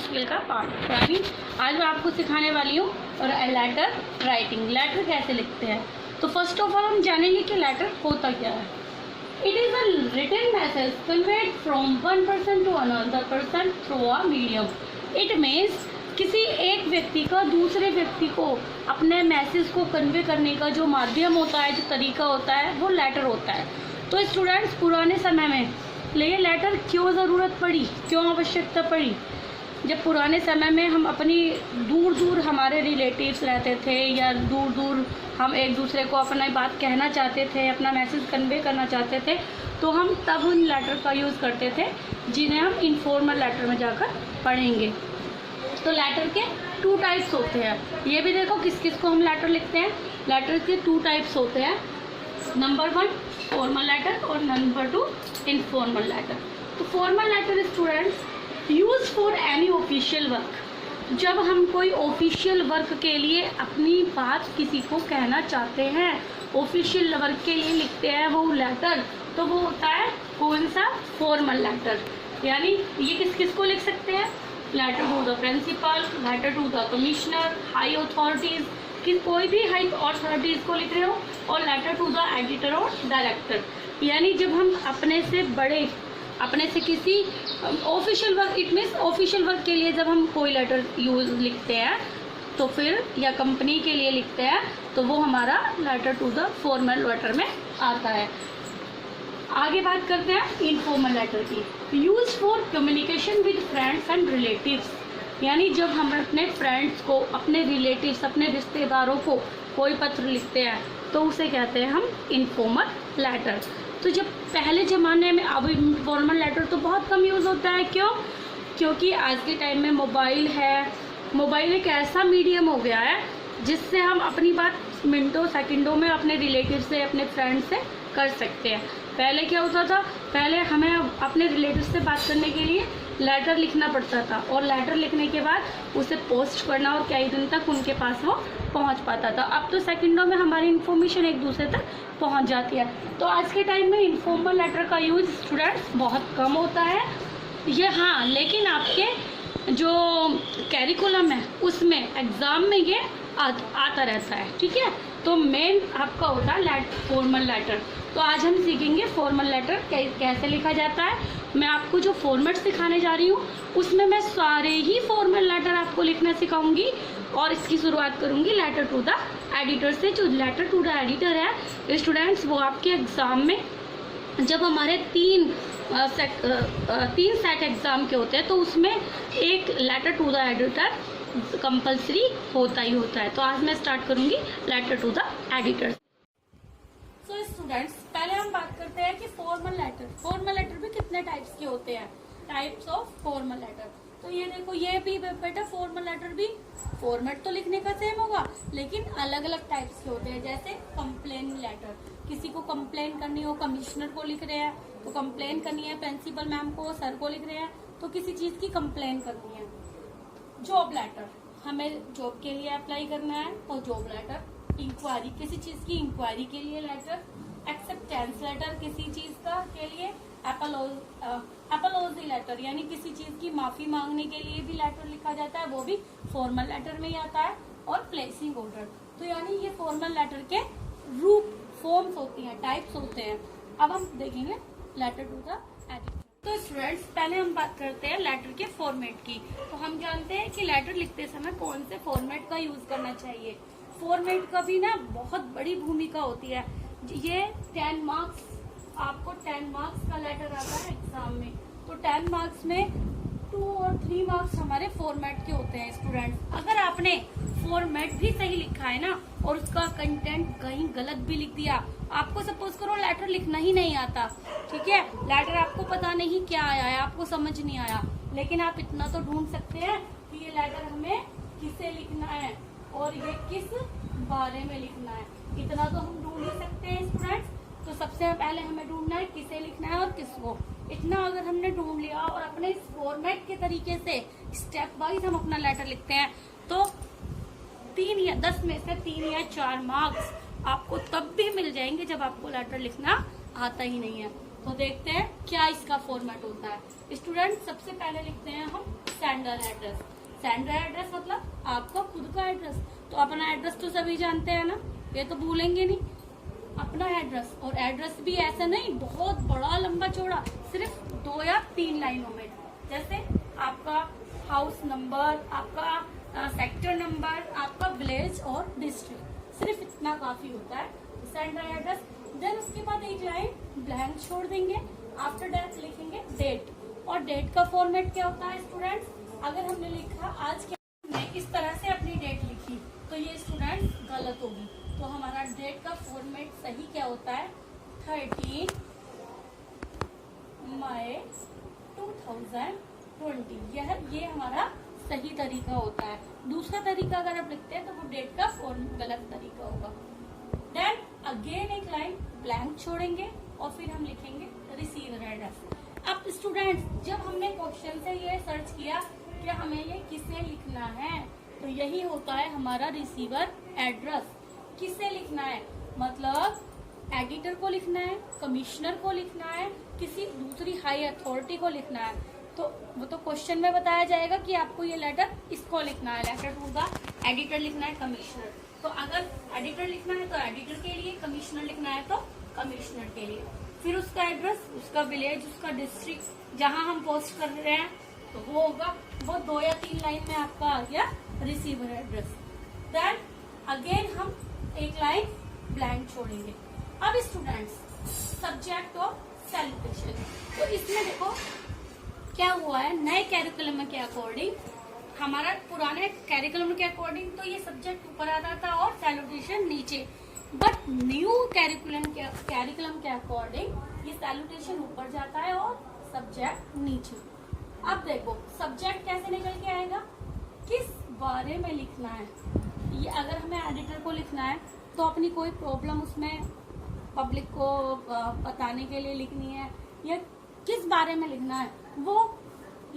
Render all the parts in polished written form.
Skill का part. यानी आज मैं आपको सिखाने वाली हूँ और लेटर राइटिंग, लेटर कैसे लिखते हैं। तो फर्स्ट ऑफ ऑल हम जानेंगे कि लेटर होता क्या है। It is a written message conveyed from one person to another person through a medium. It means किसी एक व्यक्ति का दूसरे व्यक्ति को अपने मैसेज को कन्वे करने का जो माध्यम होता है, जो तरीका होता है, वो लेटर होता है। तो स्टूडेंट्स, पुराने समय में ये लेटर क्यों ज़रूरत पड़ी, क्यों आवश्यकता पड़ी? जब पुराने समय में हम अपनी दूर दूर हमारे रिलेटिव्स रहते थे या दूर दूर हम एक दूसरे को अपना बात कहना चाहते थे, अपना मैसेज कन्वे करना चाहते थे, तो हम तब उन लेटर का यूज़ करते थे जिन्हें हम इनफॉर्मल लेटर में जाकर पढ़ेंगे। तो लेटर के 2 टाइप्स होते हैं। ये भी देखो किस किस को हम लेटर लिखते हैं। लेटर के 2 टाइप्स होते हैं। नंबर 1 फॉर्मल लेटर और नंबर 2 इनफॉर्मल लेटर। तो formal letter students use for any official work. जब हम कोई ऑफिशियल वर्क के लिए अपनी बात किसी को कहना चाहते हैं, ऑफिशियल वर्क के लिए लिखते हैं वो लेटर, तो वो होता है कौन सा? Formal letter. यानी ये किस किस को लिख सकते हैं? Letter to the principal, letter to the commissioner, high authorities, कि कोई भी हाई अथॉरिटीज़ को लिख रहे हो, और लेटर टू द एडिटर और डायरेक्टर। यानी जब हम अपने से बड़े, अपने से किसी official work, it means official work के लिए जब हम कोई लेटर यूज लिखते हैं तो फिर, या कंपनी के लिए लिखते हैं, तो वो हमारा letter to the formal letter में आता है। आगे बात करते हैं इनफॉर्मल लेटर की। Use for communication with friends and relatives. यानी जब हम अपने फ्रेंड्स को, अपने रिलेटिव्स, अपने रिश्तेदारों को कोई पत्र लिखते हैं तो उसे कहते हैं हम इनफॉर्मल लेटर। तो जब पहले ज़माने में, अब फॉर्मल लेटर तो बहुत कम यूज़ होता है। क्यों? क्योंकि आज के टाइम में मोबाइल है। मोबाइल एक ऐसा मीडियम हो गया है जिससे हम अपनी बात मिनटों सेकंडों में अपने रिलेटिव से, अपने फ्रेंड से कर सकते हैं। पहले क्या होता था? पहले हमें अपने रिलेटिव से बात करने के लिए लेटर लिखना पड़ता था, और लेटर लिखने के बाद उसे पोस्ट करना, और कई दिन तक उनके पास वो पहुंच पाता था। अब तो सेकंडों में हमारी इन्फॉर्मेशन एक दूसरे तक पहुंच जाती है। तो आज के टाइम में इनफॉर्मल लेटर का यूज़ स्टूडेंट्स बहुत कम होता है ये। हाँ, लेकिन आपके जो कैरिकुलम है उसमें एग्ज़ाम में ये आता रहता है, ठीक है। तो मेन आपका होता है फॉर्मल लेटर। तो आज हम सीखेंगे फॉर्मल लेटर कैसे लिखा जाता है। मैं आपको जो फॉर्मेट सिखाने जा रही हूँ उसमें मैं सारे ही फॉर्मल लेटर आपको लिखना सिखाऊंगी, और इसकी शुरुआत करूँगी लेटर टू द एडिटर से। जो लेटर टू द एडिटर है स्टूडेंट्स, वो आपके एग्ज़ाम में, जब हमारे 3 सेट एग्ज़ाम के होते हैं तो उसमें एक letter to the editor compulsory होता ही होता है। तो आज मैं स्टार्ट करूंगी letter to the editor. So students, पहले हम बात करते हैं कि फॉर्मल लेटर। फॉर्मल लेटर भी कितने टाइप्स के होते हैं? Types of formal letter. तो ये देखो, ये भी बेटा फॉर्मल लेटर भी फॉर्मेट तो लिखने का सेम होगा, लेकिन अलग अलग टाइप्स के होते हैं। जैसे कंप्लेन लेटर, किसी को कंप्लेन करनी हो, कमिश्नर को लिख रहे हैं तो कंप्लेन करनी है, प्रिंसिपल मैम को, सर को लिख रहे हैं तो किसी चीज की कंप्लेन करनी है। जॉब लेटर, हमें जॉब के लिए अप्लाई करना है तो जॉब लेटर। इंक्वायरी, किसी चीज की इंक्वायरी के लिए लेटर। एक्सेप्टेंस लेटर, किसी चीज का के लिए। अपॉलॉजी लेटर, यानी किसी चीज की माफी मांगने के लिए भी लेटर लिखा जाता है, वो भी फॉर्मल लेटर में ही आता है। और प्लेसिंग ऑर्डर। तो यानी ये फॉर्मल लेटर के रूप, फॉर्म्स होती हैं, टाइप्स होते हैं। अब हम देखेंगे लेटर टू द एडिटर। तो स्टूडेंट्स, पहले हम बात करते हैं लेटर के फॉर्मेट की। तो हम जानते हैं कि लेटर लिखते समय कौन से फॉर्मेट का यूज करना चाहिए। फॉर्मेट का भी ना बहुत बड़ी भूमिका होती है। ये 10 मार्क्स, आपको 10 मार्क्स का लेटर आता है एग्जाम में, तो 10 मार्क्स में 2 और 3 मार्क्स हमारे फॉर्मेट के होते हैं। स्टूडेंट्स, अगर आपने फॉर्मेट भी सही लिखा है ना, और उसका कंटेंट कहीं गलत भी लिख दिया, आपको सपोज करो लेटर लिखना ही नहीं आता, ठीक है, लेटर आपको पता नहीं क्या आया है, आपको समझ नहीं आया, लेकिन आप इतना तो ढूंढ सकते हैं कि ये लेटर हमें किसे लिखना है और ये किस बारे में लिखना है। इतना तो हम ढूंढ ही सकते हैं स्टूडेंट्स। तो सबसे पहले हमें ढूंढना है किसे लिखना है और किसको। इतना अगर हमने ढूंढ लिया और अपने इस फॉर्मेट के तरीके से स्टेप वाइज हम अपना लेटर लिखते हैं, तो 3 या 10 में से 3 या 4 मार्क्स आपको तब भी मिल जाएंगे जब आपको लेटर लिखना आता ही नहीं है। तो देखते हैं क्या इसका फॉर्मेट होता है। स्टूडेंट, सबसे पहले लिखते हैं हम सेंडर एड्रेस। सेंडर एड्रेस मतलब आपका खुद का एड्रेस। तो अपना एड्रेस तो सभी जानते हैं ना, ये तो भूलेंगे नहीं अपना एड्रेस। और एड्रेस भी ऐसा नहीं बहुत बड़ा लंबा चौड़ा, सिर्फ 2 या 3 लाइनों में। जैसे आपका हाउस नंबर, आपका सेक्टर नंबर, आपका विलेज और डिस्ट्रिक्ट, सिर्फ इतना काफी होता है सेंडर एड्रेस। देन उसके बाद एक लाइन ब्लैंक छोड़ देंगे। आफ्टर दैट लिखेंगे डेट। और डेट का फॉर्मेट क्या होता है स्टूडेंट्स, अगर हमने लिखा आज के मैं इस तरह से अपनी डेट लिखी तो ये स्टूडेंट्स गलत होगी। तो हमारा डेट का फॉर्मेट सही क्या होता है, 13 मई 2020। ये हमारा सही तरीका होता है। दूसरा तरीका अगर आप लिखते हैं तो वो डेट का गलत तरीका होगा। देन अगेन एक लाइन ब्लैंक छोड़ेंगे और फिर हम लिखेंगे रिसीवर एड्रेस। अब स्टूडेंट्स जब हमने क्वेश्चन से ये सर्च किया कि हमें ये किसे लिखना है, तो यही होता है हमारा रिसीवर एड्रेस। किसे लिखना है मतलब एडिटर को लिखना है, कमिश्नर को लिखना है, किसी दूसरी हाई अथॉरिटी को लिखना है। तो वो तो क्वेश्चन में बताया जाएगा कि आपको ये लेटर इसको लिखना है, लेटर टू द एडिटर लिखना है, कमिश्नर। तो अगर एडिटर लिखना है तो एडिटर के लिए, कमिश्नर लिखना है तो कमिश्नर के लिए। फिर उसका एड्रेस, उसका विलेज, उसका डिस्ट्रिक्ट जहां हम पोस्ट कर रहे हैं तो वो होगा, वो 2 या 3 लाइन में आपका आ गया रिसीवर एड्रेस। देन अगेन हम एक लाइन ब्लैंक छोड़ेंगे। अब स्टूडेंट्स सब्जेक्ट और सैल्यूटेशन, तो इसमें देखो क्या हुआ है, नए कैरिकुलम के अकॉर्डिंग, हमारा पुराने कैरिकुलम के अकॉर्डिंग तो ये सब्जेक्ट ऊपर आता था और सैल्यूटेशन नीचे, बट न्यू कैरिकुलम के अकॉर्डिंग ये सैल्यूटेशन ऊपर जाता है और सब्जेक्ट नीचे। अब देखो सब्जेक्ट कैसे निकल के आएगा, किस बारे में लिखना है। ये अगर हमें एडिटर को लिखना है तो अपनी कोई प्रॉब्लम उसमें पब्लिक को बताने के लिए लिखनी है या किस बारे में लिखना है, वो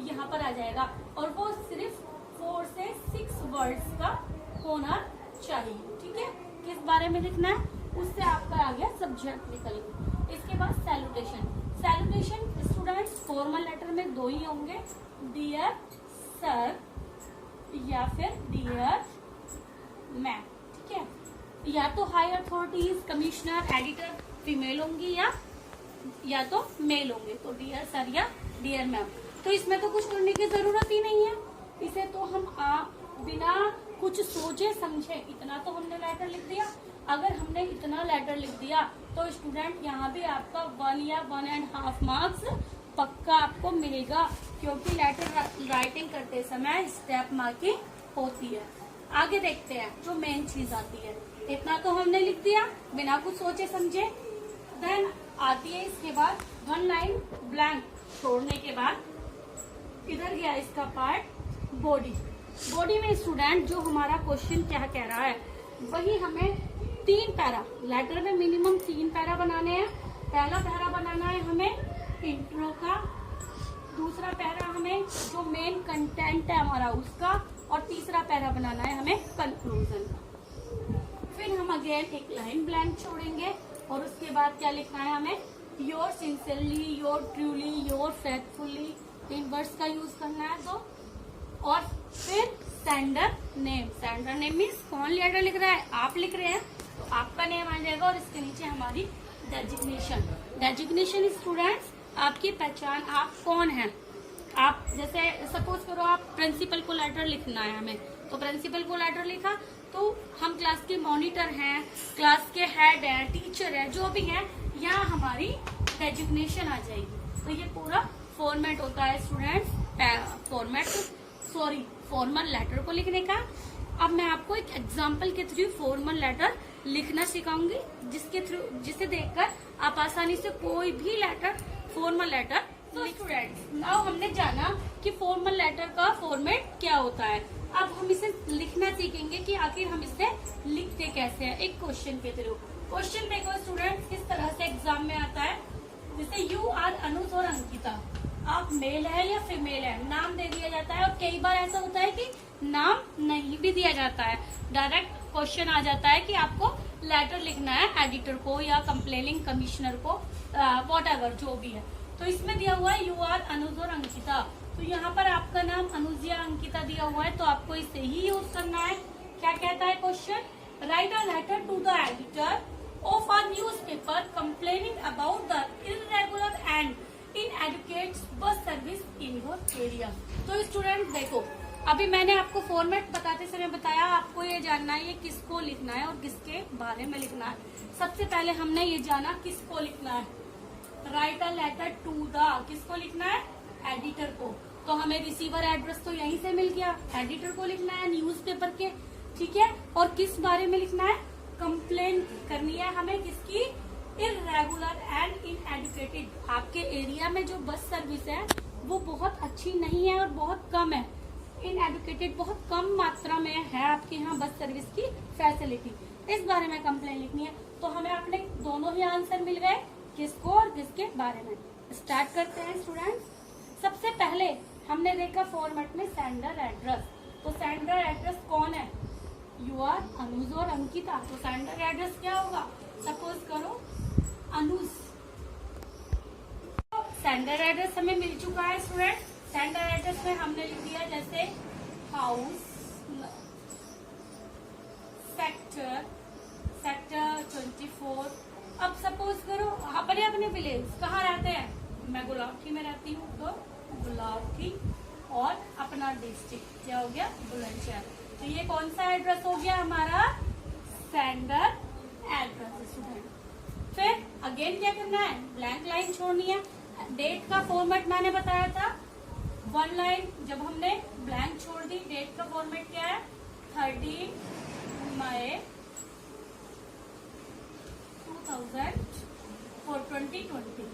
यहाँ पर आ जाएगा। और वो सिर्फ 4 से 6 वर्ड्स का होना चाहिए, ठीक है। किस बारे में लिखना है उससे आपका आ गया सब्जेक्ट निकल गया। इसके बाद salutation. Salutation students formal letter में 2 ही होंगे, डियर सर या फिर डियर मैम, ठीक है। या तो high authorities, commissioner, editor female होंगी या तो मेल होंगे, तो डियर सर या डियर मैम। तो इसमें तो कुछ करने की जरूरत ही नहीं है, इसे तो हम बिना कुछ सोचे समझे इतना तो हमने लेटर लिख दिया। अगर हमने इतना लेटर लिख दिया तो स्टूडेंट यहाँ भी आपका 1 या 1.5 मार्क्स पक्का आपको मिलेगा, क्योंकि लेटर राइटिंग करते समय स्टेप मार्किंग होती है। आगे देखते हैं जो मेन चीज आती है। इतना तो हमने लिख दिया बिना कुछ सोचे समझे। देन आती है इसके बाद 1 लाइन ब्लैंक छोड़ने के बाद इधर गया इसका पार्ट बॉडी। बॉडी में स्टूडेंट जो हमारा क्वेश्चन क्या कह रहा है वही हमें 3 पैरा, लेटर में मिनिमम 3 पैरा बनाने हैं। पहला पैरा बनाना है हमें इंट्रो का, दूसरा पैरा हमें जो मेन कंटेंट है हमारा उसका, और तीसरा पैरा बनाना है हमें कंक्लूजन का। फिर हम अगेन एक लाइन ब्लैंक छोड़ेंगे और उसके बाद क्या लिखना है हमें, your sincerely, your truly, your faithfully, in words का यूज करना है। तो और फिर sender name. Sender name means कौन लेटर लिख रहा है, आप लिख रहे हैं तो आपका नेम आ जाएगा और इसके नीचे हमारी डेजिग्नेशन। डेजिग्नेशन स्टूडेंट्स आपकी पहचान, आप कौन हैं। आप जैसे सपोज करो आप प्रिंसिपल को लेटर लिखना है हमें, तो प्रिंसिपल को लेटर लिखा तो हम क्लास के मॉनिटर हैं, क्लास के हेड हैं, टीचर हैं, जो भी हैं, यहाँ हमारी डेजिग्नेशन आ जाएगी। तो ये पूरा फॉर्मेट होता है स्टूडेंट्स, फॉर्मल लेटर को लिखने का। अब मैं आपको एक एग्जाम्पल के थ्रू फॉर्मल लेटर लिखना सिखाऊंगी, जिसे देखकर आप आसानी से कोई भी लेटर, फॉर्मल लेटर। तो स्टूडेंट्स नाउ हमने जाना कि फॉर्मल लेटर का फॉर्मेट क्या होता है। अब हम इसे लिखना सीखेंगे कि आखिर हम इसे लिखते कैसे हैं, एक क्वेश्चन के थ्रू। क्वेश्चन देखो स्टूडेंट्स किस तरह से एग्जाम में आता है। जैसे यू आर अनुज और अंकिता, आप मेल है या फीमेल है, नाम दे दिया जाता है। और कई बार ऐसा होता है कि नाम नहीं भी दिया जाता है, डायरेक्ट क्वेश्चन आ जाता है कि आपको लेटर लिखना है एडिटर को या कंप्लेनिंग कमिश्नर को, व्हाटएवर जो भी है। तो इसमें दिया हुआ है यू आर अनुज और अंकिता, तो यहाँ पर आपका नाम अनुजिया अंकिता दिया हुआ है, तो आपको इसे ही यूज करना है। क्या कहता है question? Write a letter to the editor of a newspaper complaining about the irregular and inadequate bus service in your area. तो स्टूडेंट देखो, अभी मैंने आपको फॉर्मेट बताते समय बताया, आपको ये जानना है ये किसको लिखना है और किसके बारे में लिखना है। सबसे पहले हमने ये जाना किसको लिखना है। Write a letter to the, किसको लिखना है? एडिटर को। तो हमें रिसीवर एड्रेस तो यहीं से मिल गया, एडिटर को लिखना है न्यूज़पेपर के, ठीक है। और किस बारे में लिखना है? कंप्लेन करनी है हमें किसकी? Irregular and uneducated. आपके एरिया में जो बस सर्विस है वो बहुत अच्छी नहीं है और बहुत कम है। इनएडुकेटेड, बहुत कम मात्रा में है आपके यहाँ बस सर्विस की फैसिलिटी, इस बारे में कंप्लेन लिखनी है। तो हमें अपने दोनों ही आंसर मिल गए, किसको और किसके बारे में। स्टार्ट करते हैं स्टूडेंट्स। सबसे पहले हमने देखा फॉर्मेट में सेंडर एड्रेस। तो सेंडर एड्रेस कौन है? यू आर अनुज और अंकिता। तो सेंडर एड्रेस क्या होगा? सपोज करो अनुज। सेंडर एड्रेस हमें मिल चुका है स्टूडेंट। सेंडर एड्रेस में हमने लिख दिया जैसे हाउस, सेक्टर 24। अब सपोज करो अपने अपने विलेज कहाँ रहते हैं? मैं गुलाबी में रहती हूँ, तो गुलाबी, और अपना डिस्ट्रिक्ट क्या हो गया? बुलंदशहर। तो ये कौन सा एड्रेस हो गया हमारा? Sender address student. फिर अगेन क्या करना है? ब्लैंक लाइन छोड़नी है। डेट का फॉर्मेट मैंने बताया था, 1 लाइन। जब हमने ब्लैंक छोड़ दी, डेट का फॉर्मेट क्या है? 30 मई 2020।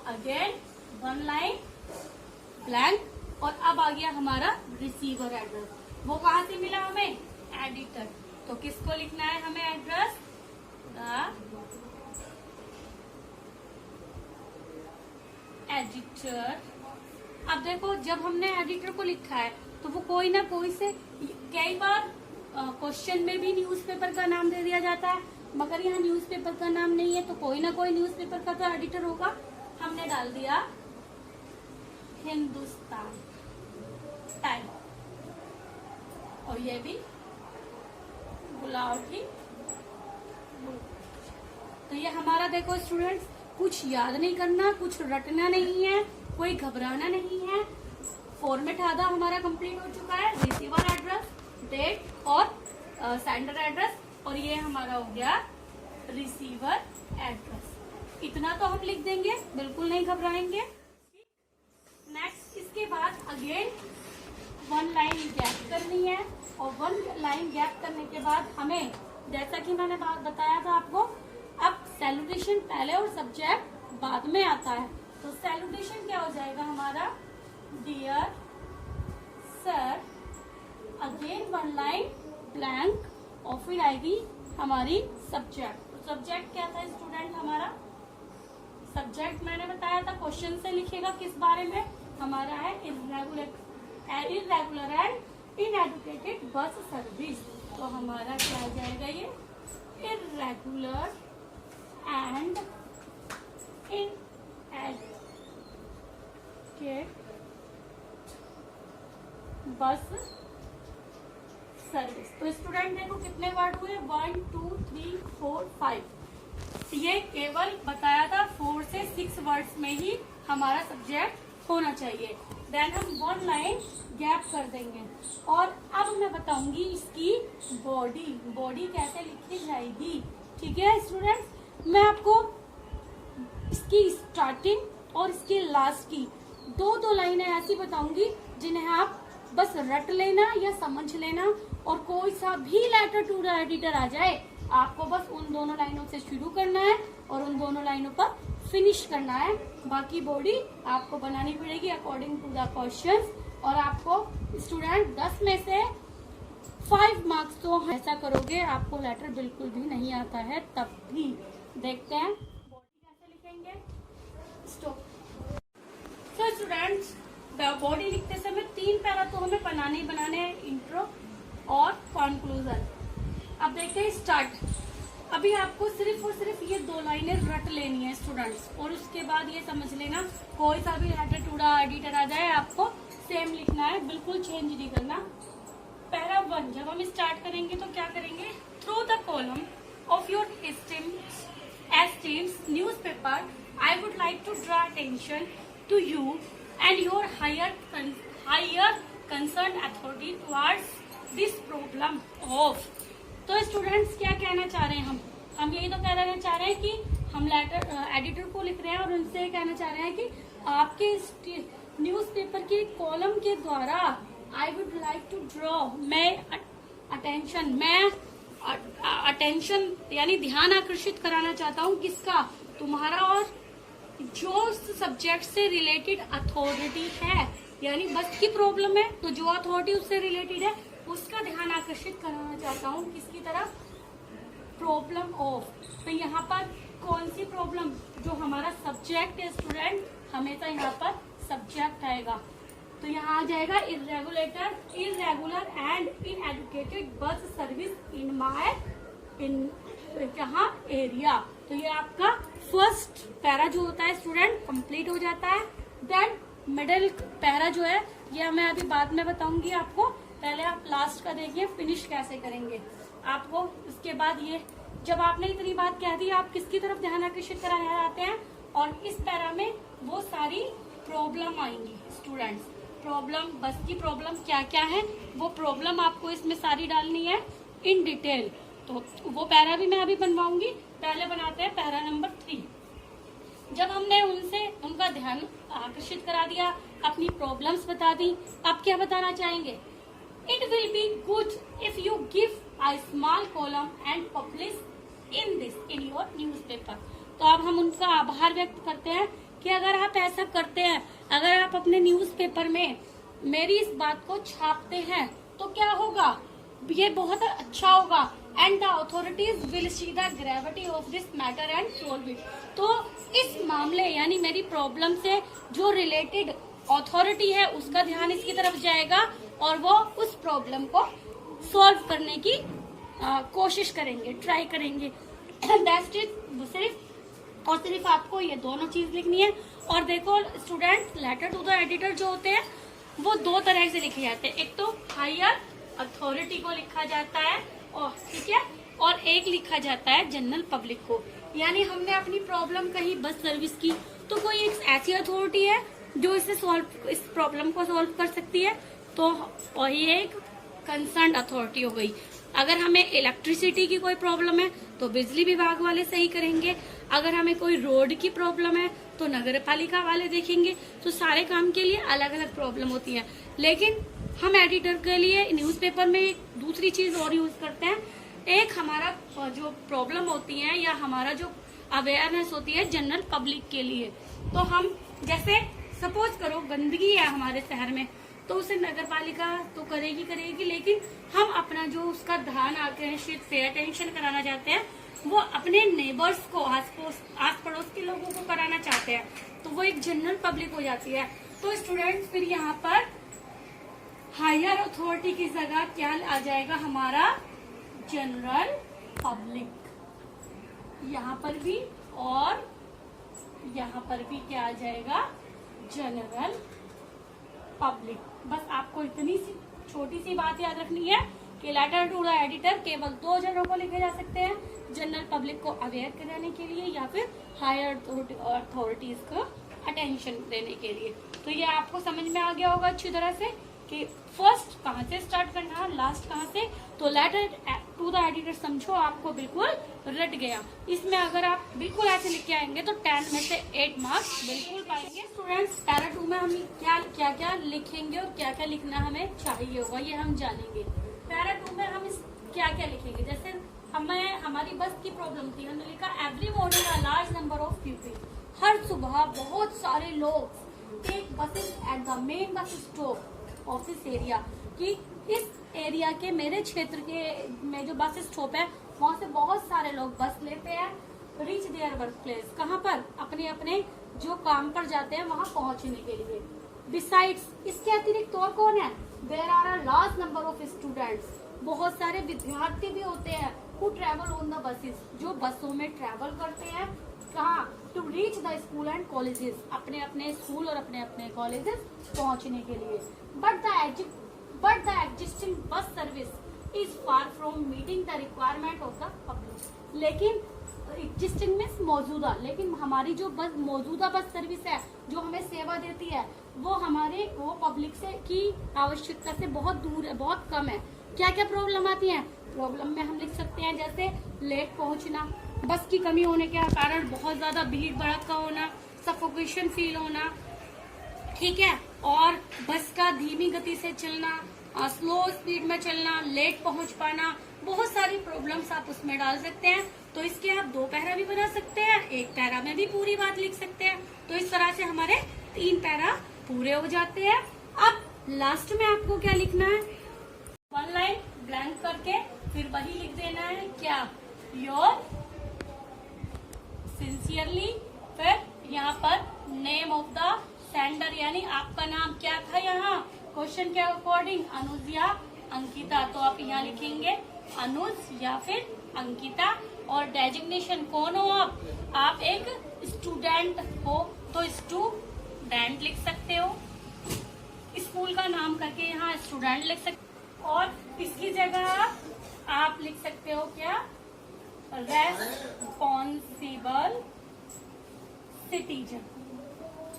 Again 1 line blank. और अब आ गया हमारा रिसीवर एड्रेस। वो कहाँ से मिला हमें? एडिटर। तो किसको लिखना है हमें एड्रेस? The editor. अब देखो, जब हमने एडिटर को लिखा है तो वो कोई ना कोई से, कई बार क्वेश्चन में भी न्यूज़पेपर का नाम दे दिया जाता है, मगर यहाँ न्यूज़पेपर का नाम नहीं है, तो कोई ना कोई न्यूज़पेपर का तो एडिटर होगा। हमने डाल दिया हिंदुस्तान टाइम, और ये भी गुलाबी। तो ये हमारा देखो स्टूडेंट्स, कुछ याद नहीं करना, कुछ रटना नहीं है, कोई घबराना नहीं है। फॉर्मेट आधा हमारा कंप्लीट हो चुका है। रिसीवर एड्रेस, डेट और सेंडर एड्रेस, और ये हमारा हो गया रिसीवर एड्रेस। इतना तो हम लिख देंगे, बिल्कुल नहीं घबराएंगे। नेक्स्ट, इसके बाद अगेन 1 लाइन गैप करनी है, और 1 लाइन गैप करने के बाद हमें, जैसा कि मैंने बात बताया था आपको, अब सैल्यूटेशन पहले और सब्जेक्ट बाद में आता है। तो सैल्यूटेशन क्या हो जाएगा हमारा? Dear sir, again 1 line blank, और फिर आएगी हमारी सब्जेक्ट। तो सब्जेक्ट क्या था स्टूडेंट हमारा? सब्जेक्ट मैंने बताया था क्वेश्चन से लिखेगा किस बारे में, हमारा है इर्रेगुलर एंड इनएडुकेटेड बस सर्विस। तो हमारा क्या आ जाएगा? ये इर्रेगुलर एंड इनएडुकेटेड बस सर्विस। तो स्टूडेंट देखो कितने वर्ड हुए? 1 2 3 4 5। ये केवल बताया था 4 से 6 वर्ड्स में ही हमारा सब्जेक्ट होना चाहिए। देन हम 1 लाइन गैप कर देंगे। और अब मैं बताऊंगी इसकी बॉडी कैसे लिखी जाएगी। ठीक है स्टूडेंट्स, मैं आपको इसकी स्टार्टिंग और इसकी लास्ट की दो लाइनें ऐसी बताऊंगी जिन्हें आप बस रट लेना या समझ लेना, और कोई सा भी लेटर टू द एडिटर आ जाए, आपको बस उन दोनों लाइनों से शुरू करना है और उन दोनों लाइनों पर फिनिश करना है। बाकी बॉडी आपको बनानी पड़ेगी अकॉर्डिंग टू द क्वेश्चंस, और आपको स्टूडेंट 10 में से 5 मार्क्स तो ऐसा करोगे आपको लेटर बिल्कुल भी नहीं आता है तब भी। देखते हैं बॉडी कैसे लिखेंगे। स्टॉप। सो स्टूडेंट्स, बॉडी लिखते समय 3 पैरा तो हमें बनाने ही बनाने हैं, इंट्रो और कंक्लूजन। अब देखते हैं स्टार्ट। अभी आपको सिर्फ और सिर्फ ये 2 लाइनें रट लेनी है स्टूडेंट्स, और उसके बाद ये समझ लेना कोई सा भी लेटर टू द एडिटर आ जाए आपको सेम लिखना है, बिल्कुल चेंज नहीं करना। पैरा 1 जब हम स्टार्ट करेंगे तो क्या करेंगे, through the column of your esteemed newspaper I would like to draw attention to you and your higher concerned authority towards this problem of। तो स्टूडेंट्स क्या कहना चाह रहे हैं हम यही तो कहना चाह रहे हैं कि हम लेटर एडिटर को लिख रहे हैं और उनसे कहना चाह रहे हैं कि आपके न्यूज़पेपर के कॉलम के द्वारा I would like to draw, मैं अटेंशन यानी ध्यान आकर्षित कराना चाहता हूँ किसका, तुम्हारा और जो सब्जेक्ट से रिलेटेड अथॉरिटी है, यानी बस की प्रॉब्लम है तो जो अथॉरिटी उससे रिलेटेड है उसका ध्यान आकर्षित कराना चाहता हूँ किसकी तरफ, प्रॉब्लम ऑफ। तो यहाँ पर कौन सी प्रॉब्लम, जो हमारा सब्जेक्ट है स्टूडेंट, हमेशा यहाँ पर सब्जेक्ट आएगा। तो यहाँ आ जाएगा इरेगुलर एंड इनएजुकेटेड बस सर्विस इन कहाँ एरिया। तो ये आपका फर्स्ट पैरा जो होता है स्टूडेंट कंप्लीट हो जाता है। देन मिडिल पैरा जो है ये मैं अभी बाद में बताऊंगी आपको, पहले आप लास्ट का देखिए फिनिश कैसे करेंगे आपको। इसके बाद ये जब आपने इतनी बात कह दी आप किसकी तरफ ध्यान आकर्षित कराने जाते हैं, और इस पैरा में वो सारी प्रॉब्लम आएंगी स्टूडेंट्स। प्रॉब्लम, बस की प्रॉब्लम क्या क्या है वो प्रॉब्लम आपको इसमें सारी डालनी है इन डिटेल। तो वो पैरा भी मैं अभी बनवाऊंगी। पहले बनाते हैं पैरा नंबर 3। जब हमने उनका ध्यान आकर्षित करा दिया, अपनी प्रॉब्लम्स बता दी, अब क्या बताना चाहेंगे, it will be good if you give a small column and publish in your newspaper। तो अब हम उनका आभार व्यक्त करते हैं कि अगर आप ऐसा करते हैं, अगर आप अपने न्यूज़पेपर में मेरी इस बात को छापते हैं तो क्या होगा, ये बहुत अच्छा होगा। And the authorities will see the gravity of this matter and solve it. तो इस मामले यानी मेरी प्रॉब्लम से जो रिलेटेड अथॉरिटी है उसका ध्यान इसकी तरफ जाएगा और वो उस प्रॉब्लम को सॉल्व करने की कोशिश करेंगे, ट्राई करेंगे। That's it. सिर्फ आपको ये दोनों चीज लिखनी है। और देखो student, letter to the editor जो होते हैं वो 2 तरह से लिखे जाते हैं। एक तो हायर अथॉरिटी को लिखा जाता है और ठीक है, और एक लिखा जाता है जनरल पब्लिक को। यानी हमने अपनी प्रॉब्लम कही बस सर्विस की, तो कोई एक ऐसी अथॉरिटी है जो इस प्रॉब्लम को सॉल्व कर सकती है, तो वही एक कंसर्न अथॉरिटी हो गई। अगर हमें इलेक्ट्रिसिटी की कोई प्रॉब्लम है तो बिजली विभाग वाले सही करेंगे, अगर हमें कोई रोड की प्रॉब्लम है तो नगर पालिका वाले देखेंगे। तो सारे काम के लिए अलग अलग प्रॉब्लम होती है। लेकिन हम एडिटर के लिए न्यूज़पेपर में एक दूसरी चीज और यूज करते हैं। एक हमारा जो प्रॉब्लम होती है या हमारा जो अवेयरनेस होती है जनरल पब्लिक के लिए, तो हम जैसे सपोज करो गंदगी है हमारे शहर में तो उसे नगर पालिका तो करेगी, लेकिन हम अपना जो उसका ध्यान आकर्षित पे अटेंशन कराना चाहते हैं वो अपने नेबर्स को, आस पड़ोस के लोगों को कराना चाहते हैं, तो वो एक जनरल पब्लिक हो जाती है। तो स्टूडेंट्स फिर यहाँ पर हायर अथॉरिटी की जगह क्या आ जाएगा, हमारा जनरल पब्लिक। यहाँ पर भी और यहाँ पर भी क्या आ जाएगा, जनरल पब्लिक। बस आपको इतनी सी छोटी सी बात याद रखनी है कि लेटर टू द एडिटर केवल 2 जनों को लिखे जा सकते हैं, जनरल पब्लिक को अवेयर कराने के लिए या फिर हायर अथॉरिटीज को अटेंशन देने के लिए। तो ये आपको समझ में आ गया होगा अच्छी तरह से कि फर्स्ट कहाँ से स्टार्ट करना है, लास्ट कहाँ से। तो लेटर टू द एडिटर समझो आपको बिल्कुल रट गया। इसमें अगर आप बिल्कुल ऐसे लिख के आएंगे तो 10 में से 8 मार्क्स बिल्कुल पाएंगे। स्टूडेंट्स पैरा 2 में हम क्या क्या लिखेंगे और क्या क्या लिखना हमें चाहिए होगा ये हम जानेंगे। पैरा 2 में हम क्या क्या लिखेंगे, जैसे हमारी बस की प्रॉब्लम थी, हमने लिखा every morning a large number of people. हर सुबह बहुत सारे लोग take buses at the main bus stop of this area, कि इस एरिया के मेरे क्षेत्र के में जो बस स्टॉप है वहाँ से बहुत सारे लोग बस लेते हैं रीच देयर वर्क प्लेस, कहाँ पर, अपने अपने जो काम पर जाते हैं वहाँ पहुँचने के लिए। बिसाइड्स, इसके अतिरिक्त और कौन है, there are a large number of students, बहुत सारे विद्यार्थी भी होते हैं who travel on the buses, जो बसों में ट्रेवल करते हैं, कहाँ, to reach the school and colleges, अपने अपने स्कूल और अपने अपने कॉलेजेस पहुंचने के लिए। But the existing bus service is far from meeting the requirement of the public. लेकिन एग्जिस्टिंग मीन्स मौजूदा, लेकिन हमारी जो बस मौजूदा बस सर्विस है जो हमें सेवा देती है वो पब्लिक से की आवश्यकता से बहुत दूर है, बहुत कम है। क्या क्या प्रॉब्लम आती है? प्रॉब्लम में हम लिख सकते हैं जैसे लेट पहुंचना, बस की कमी होने के कारण बहुत ज्यादा भीड़ भड़का होना, सफोकेशन फील होना, ठीक है, और बस का धीमी गति से चलना, स्लो स्पीड में चलना, लेट पहुंच पाना, बहुत सारी प्रॉब्लम्स आप उसमें डाल सकते हैं। तो इसके आप 2 पैरा भी बना सकते हैं, 1 पैरा में भी पूरी बात लिख सकते हैं। तो इस तरह से हमारे 3 पैरा पूरे हो जाते हैं। अब लास्ट में आपको क्या लिखना है? 1 लाइन ब्लैंक करके फिर वही लिख देना है, क्या? योर सिंसियरली, फिर यहाँ पर नेम ऑफ द सेंडर, यानी आपका नाम क्या था यहाँ क्वेश्चन के अकॉर्डिंग, अनुज या अंकिता। तो आप यहाँ लिखेंगे अनुज या फिर अंकिता। और डेजिग्नेशन कौन हो आप एक स्टूडेंट हो तो स्टूडेंट लिख सकते हो, स्कूल का नाम करके यहाँ स्टूडेंट लिख सकते हो। और इसकी जगह आप लिख सकते हो क्या? Responsible citizen.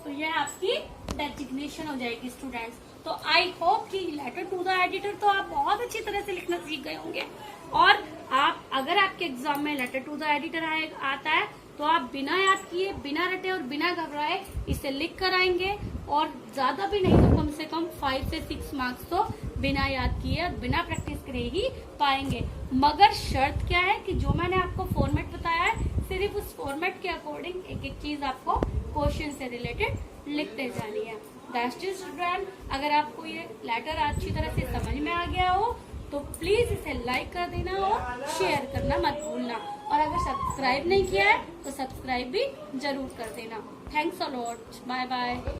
तो यह आपकी डेजिग्नेशन हो जाएगी स्टूडेंट्स। तो आई होप कि लेटर टू द एडिटर तो आप बहुत अच्छी तरह से लिखना सीख गए होंगे। और आप अगर आपके एग्जाम में लेटर टू द एडिटर आता है तो आप बिना याद किए, बिना रटे और बिना घबराए इसे लिख कर आएंगे। और ज्यादा भी नहीं तो कम से कम 5 से 6 मार्क्स तो बिना याद किए और बिना प्रैक्टिस करे ही पाएंगे। मगर शर्त क्या है कि जो मैंने आपको फॉर्मेट बताया है सिर्फ उस फॉर्मेट के अकॉर्डिंग एक एक चीज आपको क्वेश्चन से रिलेटेड लिखते जानी है। That's it student. अगर आपको ये लेटर अच्छी तरह से समझ में आ गया हो तो प्लीज इसे लाइक कर देना और शेयर करना मत भूलना। और अगर सब्सक्राइब नहीं किया है तो सब्सक्राइब भी जरूर कर देना। Thanks a lot, bye bye.